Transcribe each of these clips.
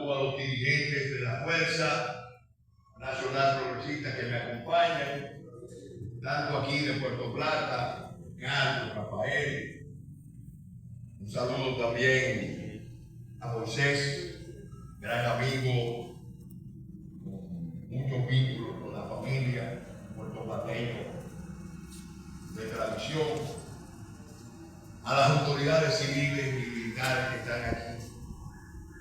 Saludo a los dirigentes de la Fuerza Nacional Progresista que me acompañan, tanto aquí de Puerto Plata, Carlos, Rafael. Un saludo también a Moisés, gran amigo, con muchos vínculos con la familia puertoplateño de tradición. A las autoridades civiles y militares que están aquí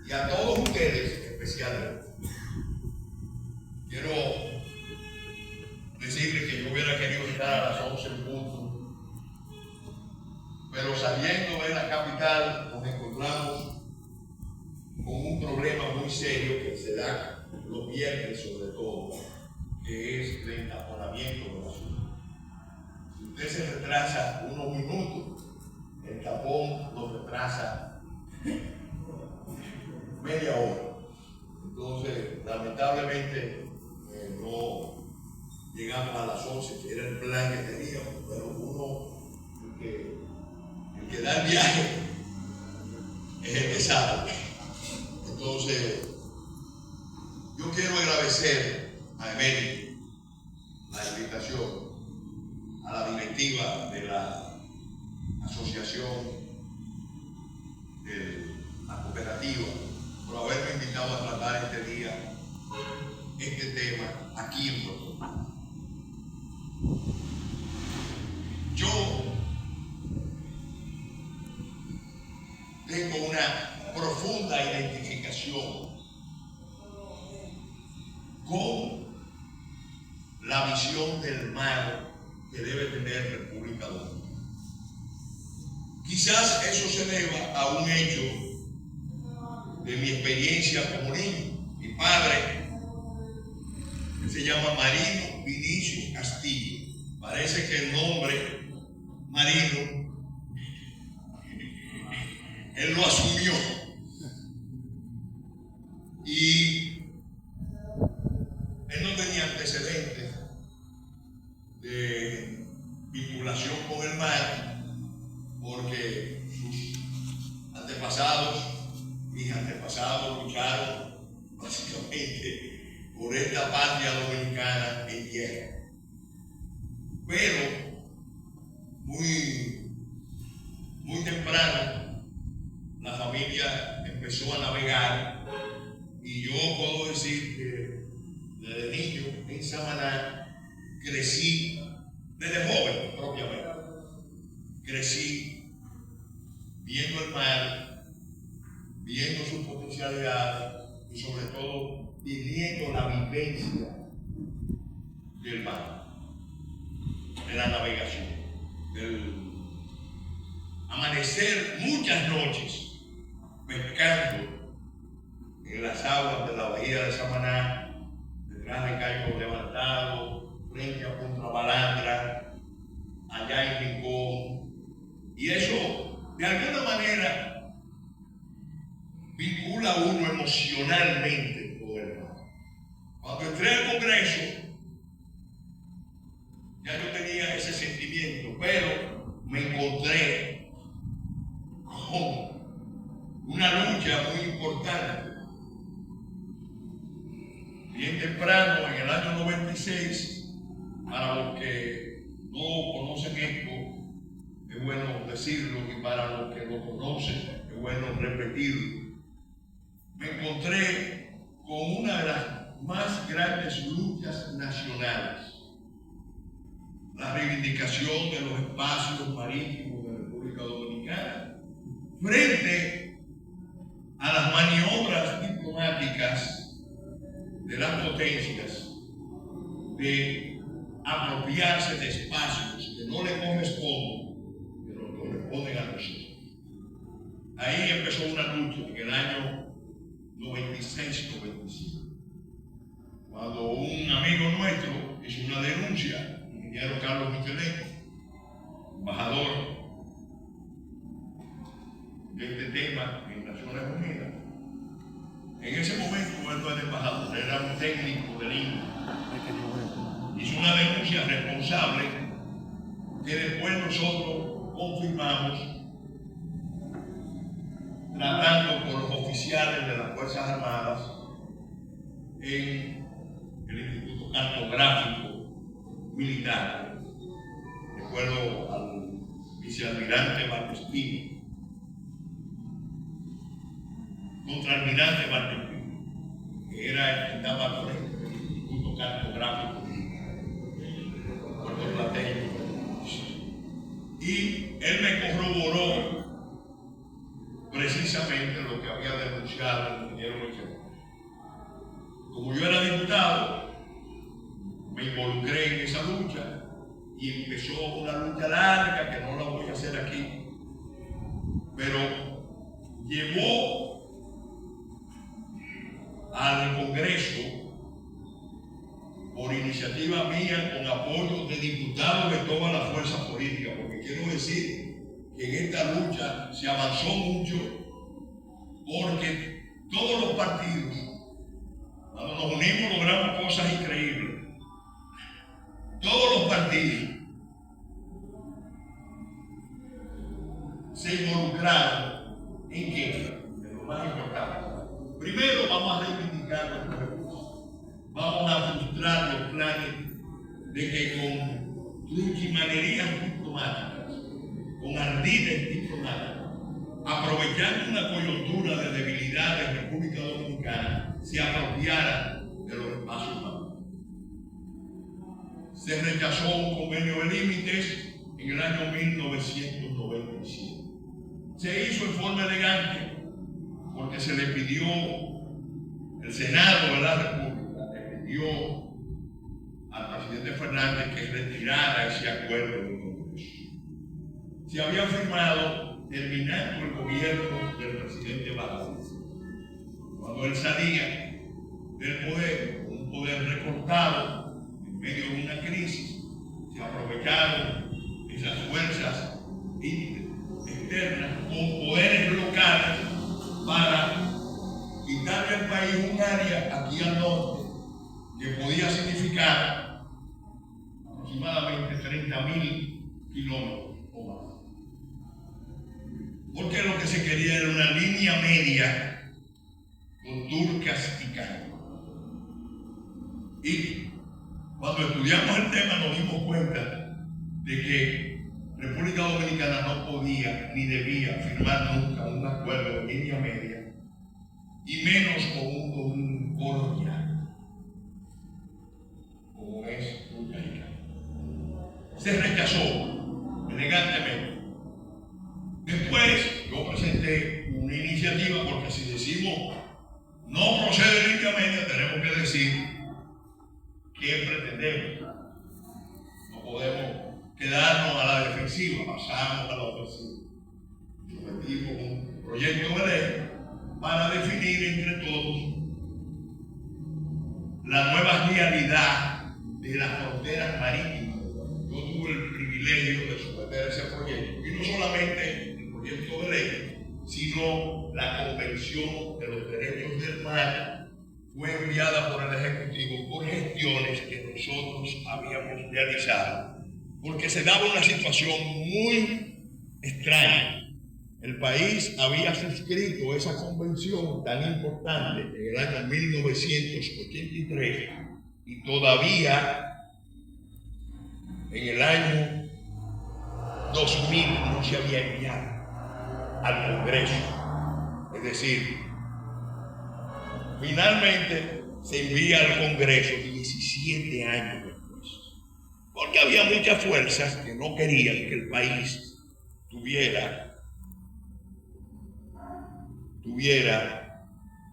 y a todos ustedes especialmente. Quiero decirles que yo hubiera querido estar a las 11 en punto, pero saliendo de la capital nos encontramos con un problema muy serio que se da los viernes sobre todo, que es el entaponamiento de la ciudad. Si usted se retrasa unos minutos, el tapón lo retrasa media hora. Entonces, lamentablemente, no llegamos a las 11, que era el plan que teníamos, pero uno, el que da el viaje es el que sabe. Entonces, yo quiero agradecer a Emérito la invitación, a la directiva de la asociación de la cooperativa por haberme invitado a tratar este día, este tema aquí en Puerto Rico. Yo tengo una profunda identificación con la visión del mar que debe tener República Dominicana. Quizás eso se deba a un hecho de mi experiencia como niño. Mi padre, que se llama Marino Vinicio Castillo, parece que el nombre Marino, él lo asumió. Y él no tenía antecedentes de vinculación con el mar, porque sus antepasados, mis antepasados lucharon básicamente por esta patria dominicana en guerra. Pero muy temprano la familia empezó a navegar y yo puedo decir que desde niño en Samaná crecí, desde joven propiamente, crecí viendo el mar, viendo sus potencialidades y sobre todo viviendo la vivencia del mar, de la navegación, del amanecer muchas noches pescando en las aguas de la bahía de Samaná, detrás de Cayos Levantado, frente a Punta Balandra, allá en Rincón. Y eso, de alguna manera, vincula a uno emocionalmente con el mar. Cuando entré al Congreso, ya yo tenía ese sentimiento, pero me encontré con una lucha muy importante. Bien temprano, en el año 96, para los que no conocen esto, es bueno decirlo, y para los que lo conocen, es bueno repetirlo. Me encontré con una de las más grandes luchas nacionales, la reivindicación de los espacios marítimos de la República Dominicana, frente a las maniobras diplomáticas de las potencias de apropiarse de espacios que no le corresponden, pero corresponden a nosotros. Ahí empezó una lucha en el año 96-97, cuando un amigo nuestro hizo una denuncia, el ingeniero Carlos Michelén, embajador de este tema en Naciones Unidas. En ese momento él no era embajador, era un técnico del INE. Hizo una denuncia responsable que después nosotros confirmamos tratando con los oficiales oficiales de las Fuerzas Armadas en el Instituto Cartográfico Militar. Recuerdo al vicealmirante Marquespino, contraalmirante Marquespino, que era el que estaba por el Instituto Cartográfico puertorriqueño. Y él me corroboró precisamente lo que había denunciado el ingeniero Moisés. Como yo era diputado, me involucré en esa lucha y empezó una lucha larga que no la voy a hacer aquí, pero llevó al Congreso, por iniciativa mía, con apoyo de diputados de todas las fuerzas políticas, porque quiero decir que en esta lucha se avanzó mucho, porque todos los partidos, cuando nos unimos, logramos cosas increíbles. Todos los partidos se involucraron en qué, en lo más importante. Primero vamos a reivindicar los pueblos, vamos a frustrar los planes de que con truchimanerías diplomáticas, con ardides diplomáticas, aprovechando una coyuntura de debilidad de República Dominicana, se apropiaran de los espacios humanos. Se rechazó un convenio de límites en el año 1997. Se hizo en forma elegante porque se le pidió, el Senado de la República le pidió al presidente Fernández que retirara ese acuerdo del Congreso. Se había firmado terminando el gobierno del presidente Balaguer. Cuando él salía del poder, un poder recortado en medio de una crisis, se aprovecharon esas fuerzas externas con poderes locales para quitarle al país un área aquí al norte que podía significar aproximadamente 30.000 kilómetros o más. Porque lo que se quería era una línea media con turcas y caños. Y cuando estudiamos el tema nos dimos cuenta de que República Dominicana no podía ni debía firmar nunca un acuerdo de línea media, y menos con un dominio colonial como es Turca y Caño. Se rechazó elegantemente. Después yo presenté una iniciativa, porque si decimos no procede línea media, tenemos que decir qué pretendemos. No podemos quedarnos a la defensiva, pasamos a la ofensiva. Sometimos un proyecto de ley para definir entre todos la nueva realidad de las fronteras marítimas. Yo tuve el privilegio de someter ese proyecto, y no solamente el proyecto de ley, sino la Convención de los Derechos del Mar fue enviada por el Ejecutivo por gestiones que nosotros habíamos realizado, porque se daba una situación muy extraña. El país había suscrito esa convención tan importante en el año 1983 y todavía en el año 2000 no se había enviado al Congreso. Es decir, finalmente se envía al Congreso 17 años después, porque había muchas fuerzas que no querían que el país tuviera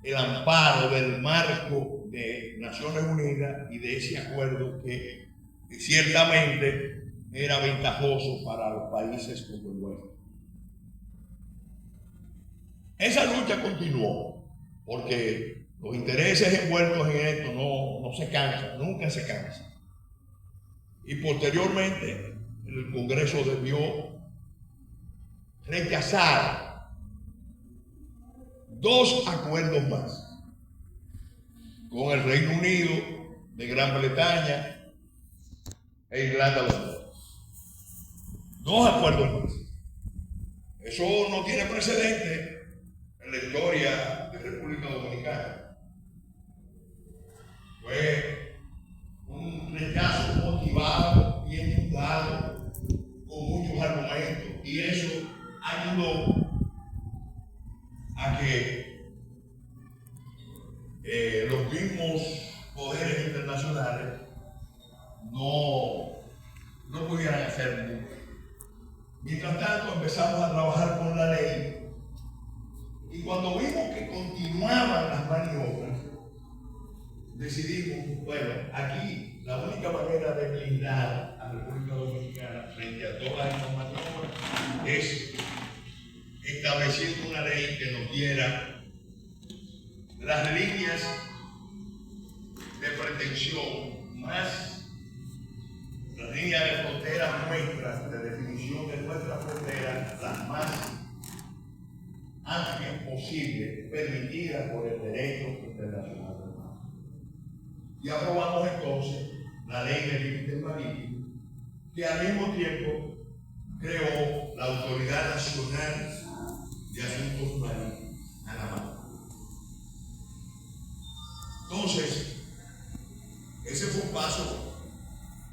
el amparo del marco de Naciones Unidas y de ese acuerdo que ciertamente era ventajoso para los países como el nuestro. Esa lucha continuó, porque los intereses envueltos en esto no se cansan, nunca se cansan. Y posteriormente el Congreso debió rechazar 2 acuerdos más con el Reino Unido de Gran Bretaña e Irlanda del Norte. 2 acuerdos más. Eso no tiene precedente en la historia de República Dominicana. Fue un rechazo motivado, bien fundado, con muchos argumentos, y eso ayudó a que los mismos poderes internacionales no pudieran hacer mucho. Mientras tanto, empezamos a trabajar con la ley, y cuando vimos que continuaban las maniobras, decidimos, bueno, aquí la única manera de blindar a la República Dominicana frente a todas estas maniobras es estableciendo una ley que nos diera las líneas de pretensión más las líneas de frontera nuestras, de definición de nuestra frontera, las más amplias posibles, permitidas por el derecho internacional. Y aprobamos entonces la ley de límites marítimos, que al mismo tiempo creó la Autoridad Nacional de Asuntos Marítimos, ANAMAR. Entonces, ese fue un paso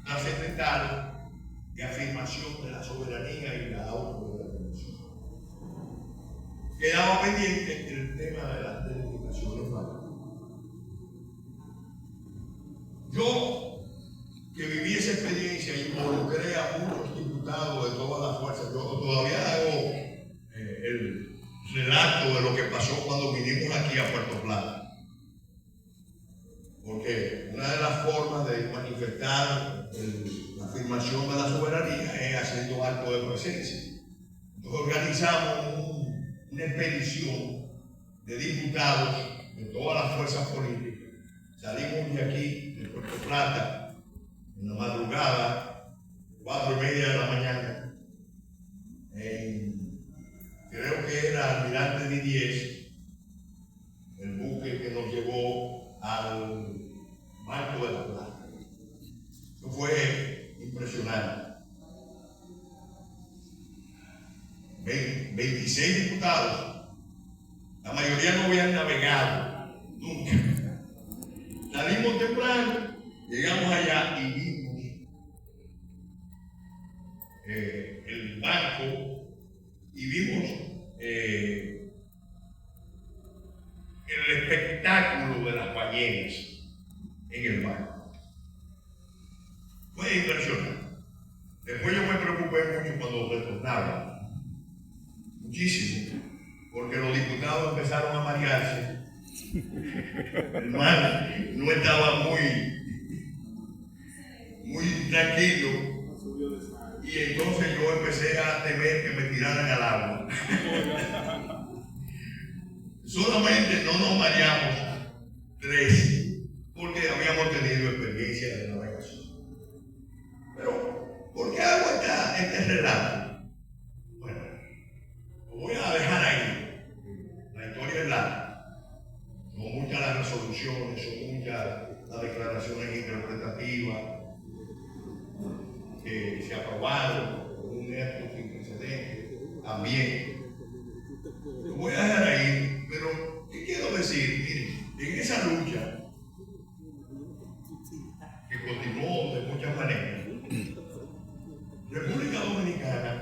trascendental de afirmación de la soberanía y la autodeterminación. Quedaba pendiente el tema de las delimitaciones marítimas. Yo, que viví esa experiencia, involucré a muchos diputados de todas las fuerzas. Yo todavía hago el relato de lo que pasó cuando vinimos aquí a Puerto Plata. Porque una de las formas de manifestar la afirmación de la soberanía es haciendo acto de presencia. Entonces organizamos una expedición de diputados de todas las fuerzas políticas. Salimos de aquí, de Puerto Plata, en la madrugada, 4:30 de la mañana, creo que era Almirante Didier, el buque que nos llevó al Marco de la Plata. Eso fue impresionante. 26 diputados, la mayoría no habían navegado nunca. Salimos temprano, llegamos allá y vimos el barco y vimos el espectáculo de las ballenas en el barco. Fue impresionante. Después yo me preocupé mucho cuando retornaba, muchísimo, porque los diputados empezaron a marearse. El mar no estaba muy tranquilo, y entonces yo empecé a temer que me tiraran al agua. Solamente no nos mareamos 3, porque habíamos tenido experiencia de navegación. Pero, ¿por qué hago este relato? Bueno, lo voy a dejar ahí. La historia es larga. Son muchas las resoluciones, son muchas las declaraciones interpretativas que se aprobaron con un acto sin precedentes también. Lo voy a dejar ahí, pero ¿qué quiero decir? Miren, en esa lucha que continuó de muchas maneras, República Dominicana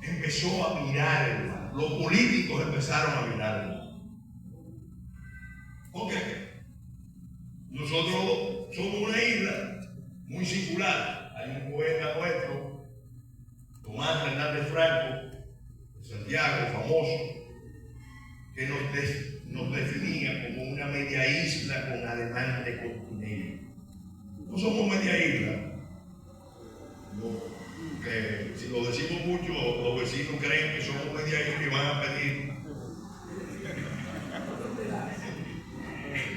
empezó a mirar el mar. Los políticos empezaron a mirar el mar. ¿Por qué? Nosotros somos una isla muy singular. Hay un poeta nuestro, Tomás Hernández Franco, de Santiago, famoso, que nos definía como una media isla con ademán de continente. No somos media isla. No. Que si lo decimos mucho, los vecinos creen que somos media isla y van a pedir.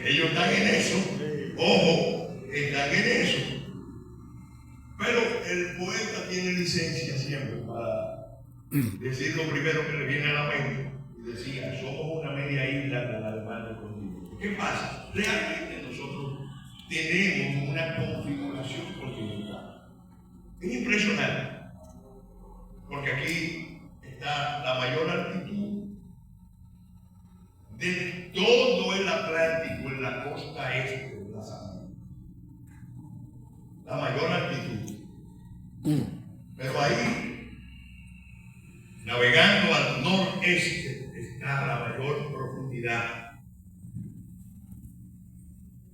Ellos están en eso, ojo, están en eso. Pero el poeta tiene licencia siempre para decir lo primero que le viene a la mente. Y decía, somos una media isla con ademán de continente. ¿Qué pasa? Realmente nosotros tenemos una configuración continental. Es impresionante, porque aquí está la mayor altitud de todo el Atlántico en la costa este de las Américas. La mayor altitud. Pero ahí, navegando al noreste, está la mayor profundidad.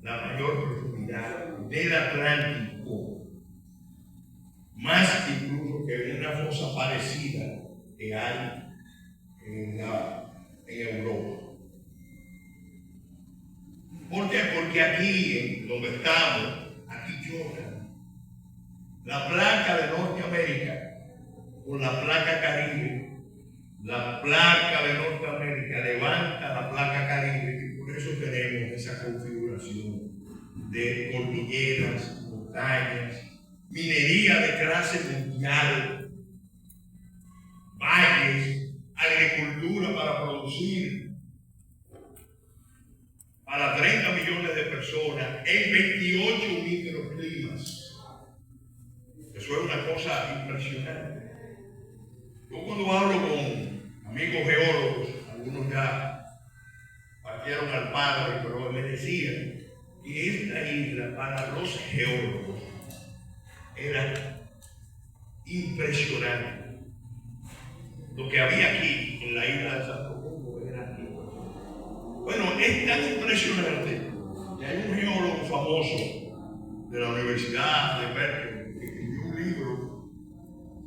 La mayor profundidad del Atlántico. Más incluso que una fosa parecida que hay en Europa. ¿Por qué? Porque aquí, donde estamos, aquí chocan la placa de Norteamérica con la placa Caribe. La placa de Norteamérica levanta la placa Caribe y por eso tenemos esa configuración de cordilleras, montañas, minería de clase mundial, valles, agricultura para producir para 30 millones de personas en 28 microclimas. Eso es una cosa impresionante. Yo cuando hablo con amigos geólogos, algunos ya partieron al padre, pero me decían que esta isla para los geólogos era impresionante. Lo que había aquí en la isla de Santo Domingo era aquí. Bueno, es tan impresionante que hay un geólogo famoso de la Universidad de Berkeley que escribió un libro,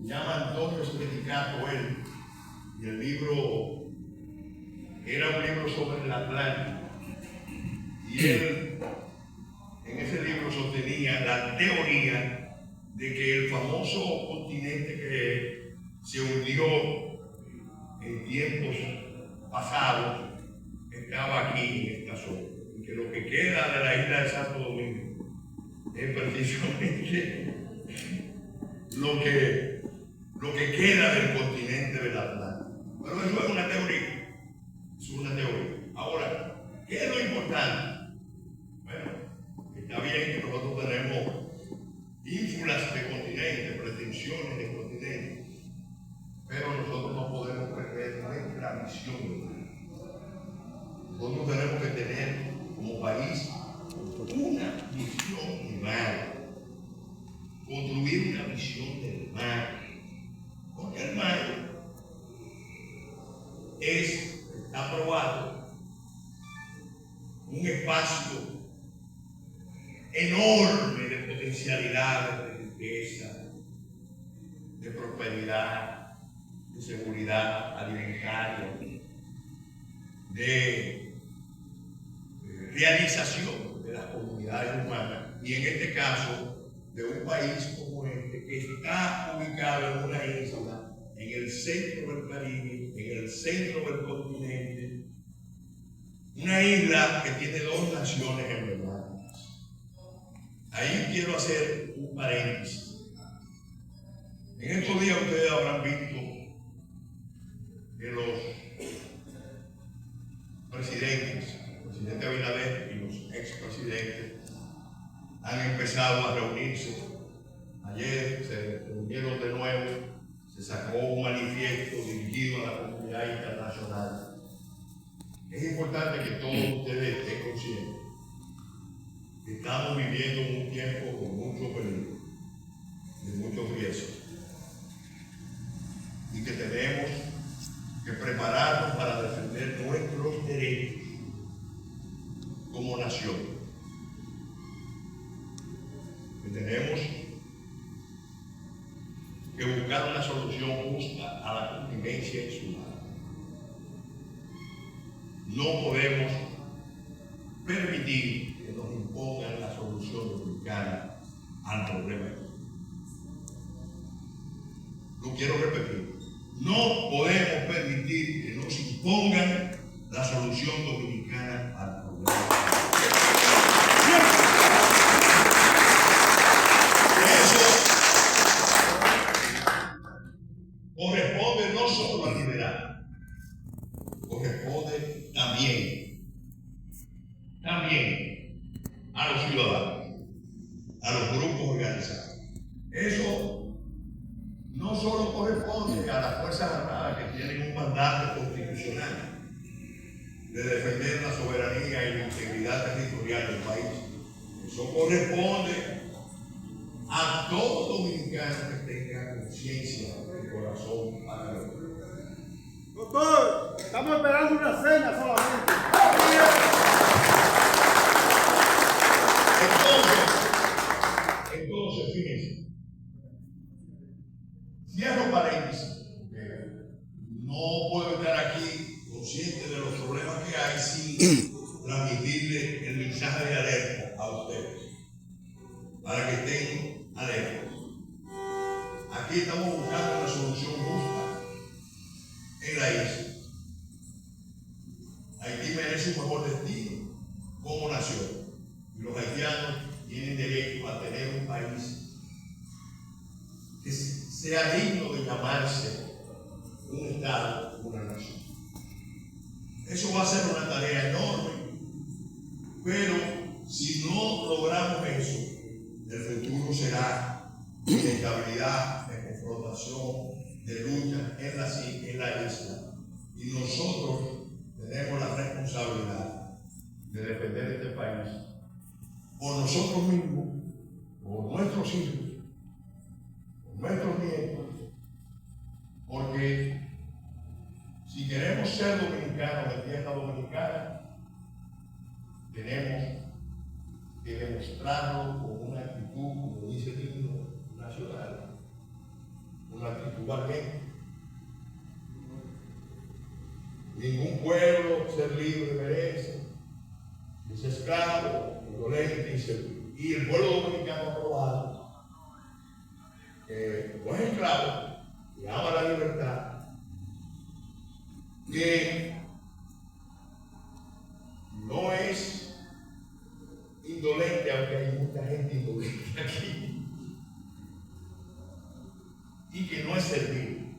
se llama Antonio Stredicato, él, y el libro era un libro sobre el Atlántico. Y él, en ese libro, sostenía la teoría de que el famoso continente que se hundió en tiempos pasados estaba aquí en esta zona, y que lo que queda de la isla de Santo Domingo es precisamente lo que queda del continente del Atlántico. Pero eso es una teoría, es una teoría. Ahora, ¿qué es lo importante? Bueno, está bien que nosotros tenemos ínfulas de continentes, pretensiones de continentes, pero nosotros no podemos perder nuestra visión. Nosotros tenemos que tener como país una visión del mar, construir una visión del mar, porque el mar está probado, un espacio enorme de potencialidades, de riqueza, de prosperidad, de seguridad alimentaria, de realización de las comunidades humanas, y en este caso de un país como este que está ubicado en una isla en el centro del Caribe, en el centro del continente, una isla que tiene dos naciones emblemáticas. Ahí quiero hacer un paréntesis. En estos días ustedes habrán visto que los presidentes, el presidente Abinader y los expresidentes, han empezado a reunirse. Ayer se reunieron de nuevo, se sacó un manifiesto dirigido a la comunidad internacional. Es importante que todos ustedes estén conscientes que estamos viviendo en un tiempo con mucho peligro, de muchos riesgos, y que tenemos que prepararnos para defender nuestros derechos como nación. Que tenemos que buscar una solución justa a la convivencia insular. No podemos permitir que nos impongan la solución dominicana al problema. Lo quiero repetir. No podemos permitir que nos impongan la solución dominicana al problema. Eso corresponde no solo al liderazgo, corresponde también a los ciudadanos, a los grupos organizados. Eso no solo corresponde a las Fuerzas Armadas, que tienen un mandato constitucional de defender defender la soberanía y la integridad territorial del país. Eso corresponde a todo dominicano que tenga conciencia y corazón abierto. Doctor, estamos esperando una seña solamente. Entonces, fíjense, cierro paréntesis, porque no puedo estar aquí consciente de los problemas que hay sin transmitirle el mensaje de alerta a ustedes, para que estén alertas. Aquí estamos buscando una solución justa en la isla. Haití merece un mejor destino como nación, y los haitianos tienen derecho a tener un país que sea digno de llamarse un Estado, una nación. Eso va a ser una tarea enorme, pero si no logramos eso, el futuro será de inestabilidad, de confrontación, de lucha en la isla. Y nosotros tenemos la responsabilidad de defender este país por nosotros mismos, por nuestros hijos, por nuestros nietos, porque si queremos ser dominicanos de tierra dominicana, tenemos que demostrarlo con una actitud, como dice el himno nacional, una actitud valiente. Ningún pueblo ser libre merece, es esclavo, violento, inseguro. Y el pueblo dominicano aprobado, que no es esclavo, que ama la libertad, que no es indolente, aunque hay mucha gente indolente aquí, y que no es servil,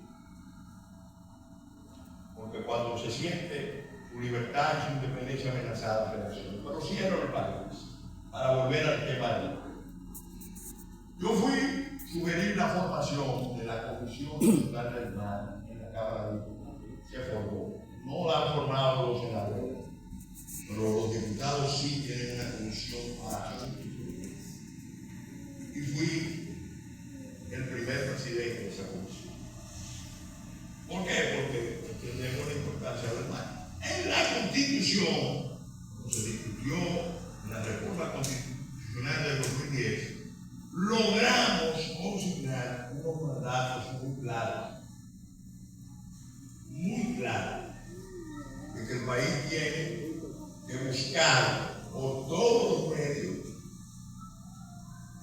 porque cuando se siente su libertad y su independencia amenazada, reacciona. Pero cierro el país para volver al tema. Yo fui sugerir la formación de la Comisión Nacional del Mar en la Cámara de Diputados. Se formó. No la han formado los senadores, pero los diputados sí tienen una comisión para sustituir. Y fui el primer presidente de esa comisión. ¿Por qué? Porque entendemos la importancia del mar. En la Constitución, cuando se discutió la reforma constitucional del 2010, logramos consignar unos mandatos muy claros, de que el país tiene que buscar por todos los medios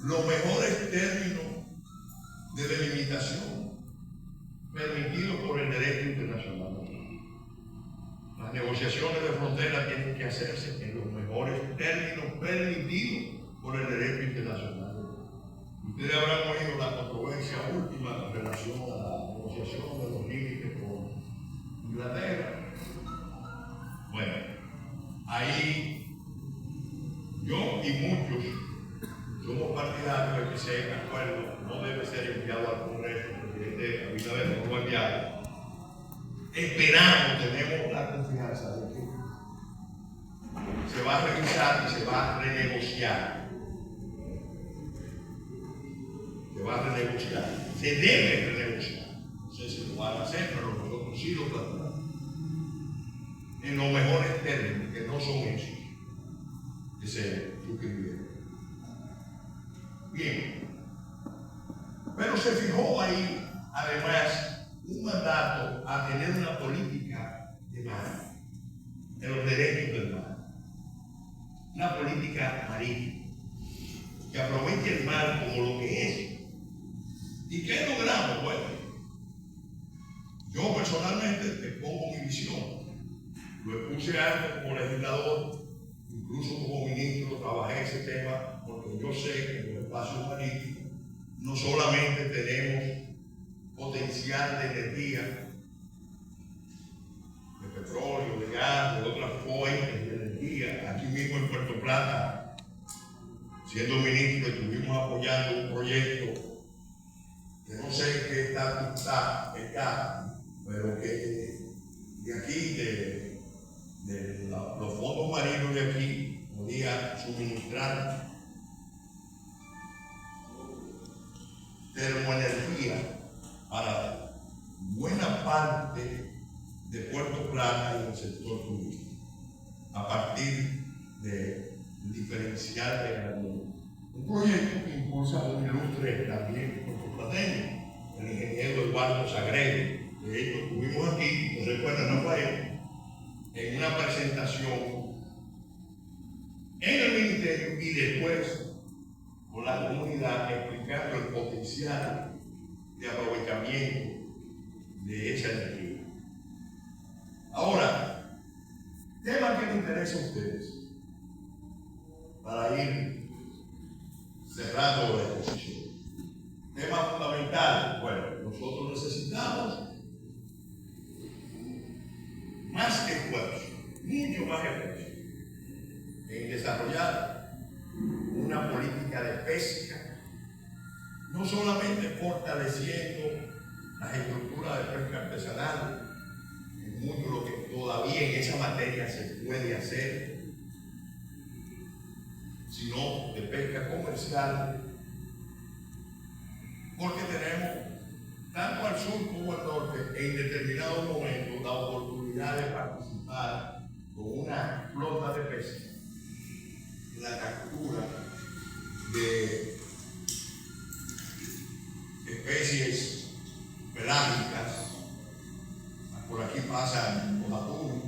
los mejores términos de delimitación permitidos por el derecho internacional. Las negociaciones de frontera tienen que hacerse en los mejores términos permitidos por el derecho internacional. Ustedes habrán oído la controversia última en relación a la negociación de los límites con Inglaterra. Bueno, ahí yo y muchos somos partidarios de que ese acuerdo no debe ser enviado al Congreso. El presidente Abinader no lo ha enviado. Esperamos, tenemos la confianza de que se va a revisar y se va a renegociar. Se va a renegociar. Se debe renegociar. No sé si lo van a hacer, pero nosotros sí lo planteamos. En los mejores términos, que no son esos que se suscribieron. Bien. Pero se fijó ahí, además, un mandato a tener una política de mar, de los derechos del mar, una política marítima, que aproveche el mar como lo que es. ¿Y qué logramos? Bueno, yo personalmente te pongo mi visión. Lo expuse antes como legislador, incluso como ministro, trabajé ese tema, porque yo sé que en los espacios marítimos no solamente tenemos potencial de energía, de petróleo, de gas, de otras fuentes de energía. Aquí mismo en Puerto Plata, siendo ministro, estuvimos apoyando un proyecto que no sé qué estatus está, pero que de aquí, los fondos marinos de aquí podía suministrar termoenergía para buena parte de Puerto Plata y del sector turístico, a partir de diferencial de granito. Un proyecto que impulsa un ilustre también puertoplateño, el ingeniero Eduardo Sagredo. De hecho, estuvimos aquí, no recuerdan, Rafael, en una presentación en el ministerio y después con la comunidad explicando el potencial de aprovechamiento de esa energía. Ahora, tema que me interesa a ustedes para ir cerrando la exposición. Tema fundamental. Bueno, nosotros necesitamos más esfuerzo, mucho más esfuerzo, en desarrollar una política de pesca, no solamente fortaleciendo las estructuras de pesca artesanal, es mucho lo que todavía en esa materia se puede hacer, sino de pesca comercial, porque tenemos tanto al sur como al norte en determinados momentos la oportunidad de participar con una flota de pesca en la captura de especies pelágicas. Por aquí pasan los atunes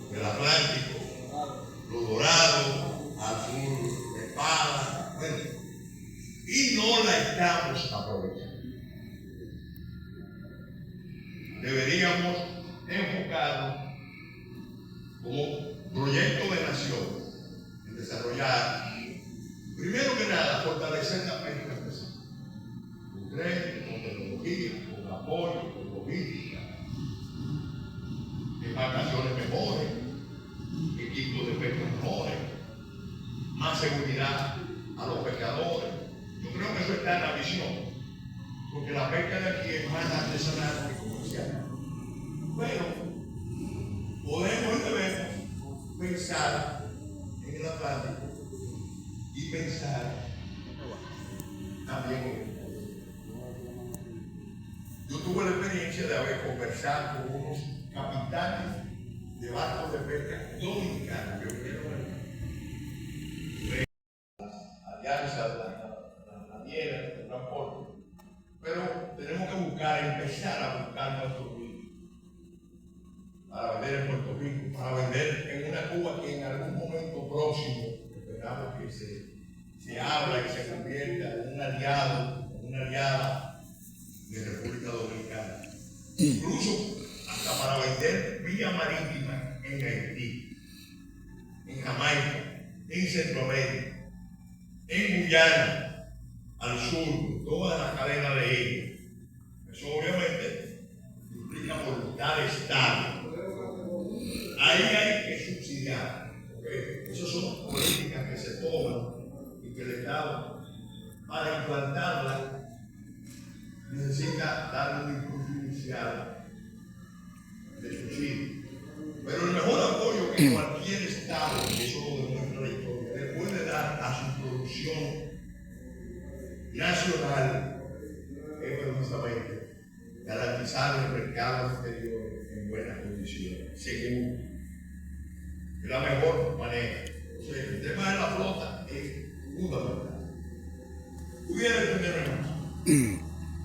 del Atlántico, los dorados, al sur de espada, bueno, y no la estamos aprovechando. Deberíamos enfocarnos como proyecto de nación en desarrollar, primero que nada, fortalecer la pesca artesanal, con crédito, con tecnología, con apoyo, con logística, embarcaciones mejores, equipos de pesca mejores, más seguridad a los pescadores. Yo creo que eso está en la visión, porque la pesca de aquí es más artesanal que comercial. Pero podemos y debemos pensar en el Atlántico y pensar también en el mundo. Yo tuve la experiencia de haber conversado con unos capitanes de barcos de pesca dominicanos que vinieron alianza de la naviera, del transporte, pero tenemos que empezar a buscar nuestros vinos para vender en Puerto Rico, para vender en una Cuba que en algún momento próximo esperamos que se abra y se convierta en un aliado, en una aliada de República Dominicana. Incluso hasta para vender vía marítima en Haití, en Jamaica, en Centroamérica, en Guyana, al sur, toda la cadena de ellos. Eso obviamente implica voluntad de Estado. Ahí hay que subsidiar, porque esas son políticas que se toman y que el Estado, para implantarlas, necesita darle un impulso inicial de subsidio. Pero el mejor apoyo que cualquier Estado, que eso lo demuestra la historia, le puede dar a su producción nacional es precisamente garantizar el mercado exterior en buenas condiciones, seguro. Es la mejor manera. O sea, el tema de la flota es fundamental. Pudiera entenderme más,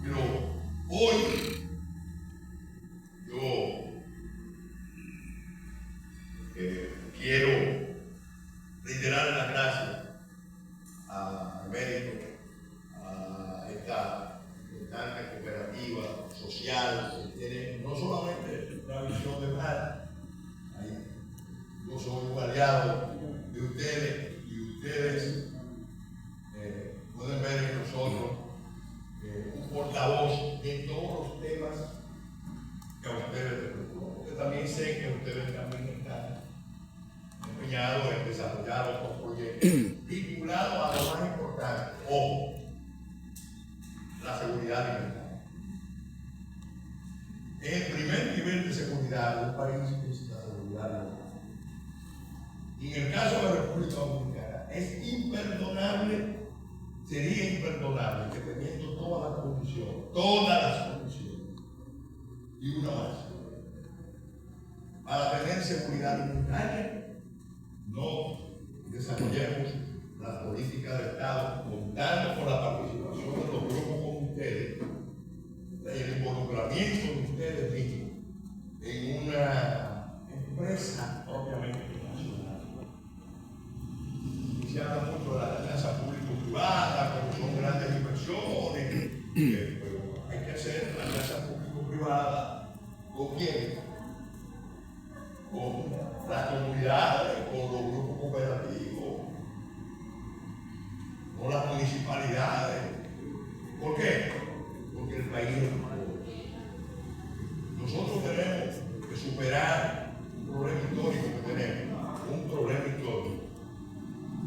pero hoy yo quiero reiterar las gracias al médico, a esta importante cooperativa social que tiene no solamente una visión de mar. Yo soy un aliado de ustedes y ustedes pueden ver en nosotros un portavoz de todos los temas que a ustedes les preocupan, porque también sé que ustedes también están empeñados en desarrollar otros proyectos vinculados a lo más importante, ojo, la seguridad alimentaria. Es el primer nivel de seguridad de un país Y en el caso de la República Dominicana, es imperdonable, sería imperdonable que teniendo todas las condiciones, y una más, para tener seguridad alimentaria, no desarrollemos las políticas de Estado contando con la participación de los grupos como ustedes, el involucramiento de ustedes mismos en una empresa propiamente nacional. Se habla mucho de la alianza público-privada, como son grandes inversiones, pero hay que hacer la alianza público-privada con quién, con las comunidades, con los grupos cooperativos, con las municipalidades. ¿Por qué? Porque el país es pobre. Nosotros tenemos que superar un problema histórico que tenemos, un problema histórico.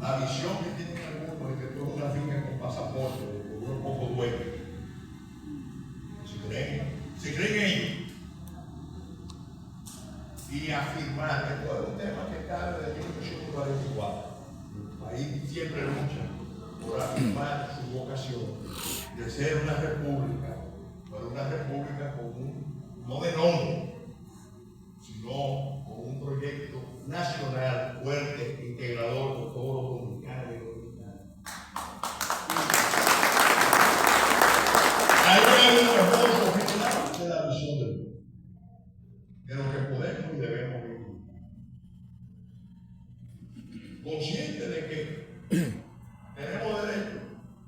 La visión que tienen algunos de que todo es una finca con pasaporte, de unos pocos dueños. Se creen ellos. Y afirmar que todo es un tema que está desde 1844. El país siempre lucha por afirmar su vocación de ser una república, pero una república no de nombre, sino con un proyecto nacional fuerte, integrador de todos los dominicanos y dominicanas. Hay un hermoso final de la visión del mundo, de lo que podemos y debemos vivir. Consciente de que tenemos derecho,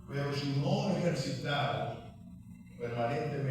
pero si no ejercitamos permanentemente